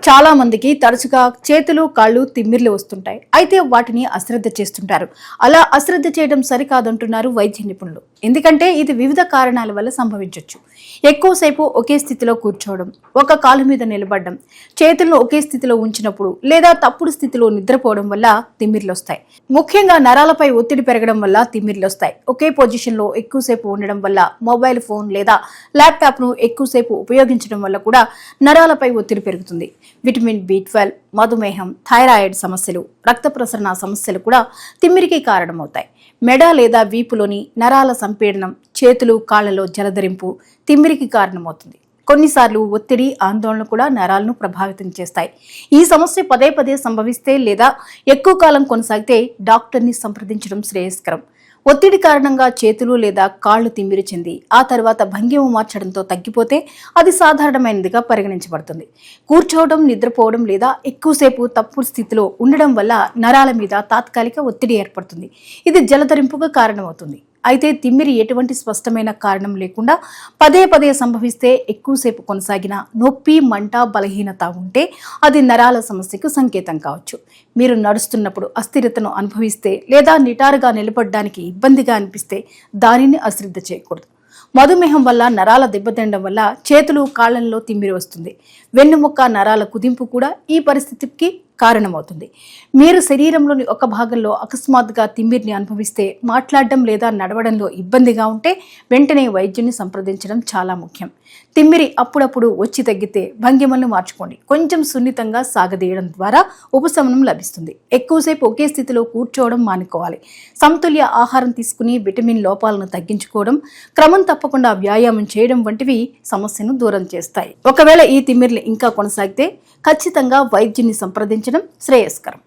చాలా మందికి తరచుగా చేతులు కాళ్ళు తిమ్మిర్లు వస్తుంటాయి. అయితే వాటిని అశ్రద్ధ చేస్తుంటారు. అలా అశ్రద్ధ చేయడం సరికాదంటున్నారు వైద్య నిపుణులు. ఎందుకంటే ఇది వివిధ కారణాల వల్ల సంభవించవచ్చు. ఎక్కువసేపు ఒకే స్థితిలో కూర్చోవడం, ఒక కాలు మీద నిలబడడం, చేతులను ఒకే స్థితిలో ఉంచినప్పుడు లేదా తప్పుడు స్థితిలో నిద్రపోవడం వల్ల తిమ్మిర్లు వస్తాయి. ముఖ్యంగా నరాలపై ఒత్తిడి పెరగడం వల్ల తిమ్మిర్లు వస్తాయి. ఒకే పొజిషన్ లో ఎక్కువసేపు ఉండడం వల్ల, మొబైల్ ఫోన్ లేదా ల్యాప్టాప్ ను ఎక్కువసేపు ఉపయోగించడం వల్ల కూడా నరాలపై ఒత్తిడి పెరుగుతుంది. విటమిన్ B12, మధుమేహం, థైరాయిడ్ సమస్యలు, రక్త ప్రసరణ సమస్యలు కూడా తిమ్మిరికి కారణమవుతాయి. మెడ లేదా వీపులోని నరాల సంపీడనం, చేతులు కాళ్లలో జలధరింపు తిమ్మిరికి కారణమవుతుంది. కొన్నిసార్లు ఒత్తిడి, ఆందోళన కూడా నరాలను ప్రభావితం చేస్తాయి. ఈ సమస్య పదే పదే సంభవిస్తే లేదా ఎక్కువ కాలం కొనసాగితే డాక్టర్ని సంప్రదించడం శ్రేయస్కరం. ఒత్తిడి కారణంగా చేతులు లేదా కాళ్లు తిమ్మిరి చెంది ఆ తర్వాత భంగిమ మార్చడంతో తగ్గిపోతే అది సాధారణమైనదిగా పరిగణించబడుతుంది. కూర్చోవడం, నిద్రపోవడం లేదా ఎక్కువసేపు తప్పుడు స్థితిలో ఉండడం వల్ల నరాల మీద తాత్కాలిక ఒత్తిడి ఏర్పడుతుంది. ఇది జలధరింపుగా కారణమవుతుంది. అయితే తిమ్మిరి ఎటువంటి స్పష్టమైన కారణం లేకుండా పదే పదే సంభవిస్తే, ఎక్కువసేపు కొనసాగిన నొప్పి, మంట, బలహీనత ఉంటే అది నరాల సమస్యకు సంకేతం కావచ్చు. మీరు నడుస్తున్నప్పుడు అస్థిరతను అనుభవిస్తే లేదా నిటారుగా నిలబడడానికి ఇబ్బందిగా అనిపిస్తే దానిని అశ్రద్ధ చేయకూడదు. మధుమేహం వల్ల నరాల దెబ్బతినడం వల్ల చేతులు, కాళ్లలో తిమ్మిరి వస్తుంది. వెన్నుముక్క నరాల కుదింపు కూడా ఈ పరిస్థితికి కారణమవుతుంది. మీరు శరీరంలోని ఒక భాగంలో అకస్మాత్తుగా తిమ్మిరిని అనుభవిస్తే, మాట్లాడడం లేదా నడవడంలో ఇబ్బందిగా ఉంటే వెంటనే వైద్యుని సంప్రదించడం చాలా ముఖ్యం. తిమ్మిరి అప్పుడప్పుడు వచ్చి తగ్గితే భంగిమలను మార్చుకోండి. కొంచెం సున్నితంగా సాగదీయడం ద్వారా ఉపశమనం లభిస్తుంది. ఎక్కువసేపు ఒకే స్థితిలో కూర్చోవడం మానుకోవాలి. సమతుల్య ఆహారం తీసుకుని విటమిన్ లోపాలను తగ్గించుకోవడం, క్రమం తప్పకుండా వ్యాయామం చేయడం వంటివి సమస్యను దూరం చేస్తాయి. ఒకవేళ ఈ తిమ్మిర్లు ఇంకా కొనసాగితే ఖచ్చితంగా వైద్యుని సంప్రదించడం శ్రేయస్కరం.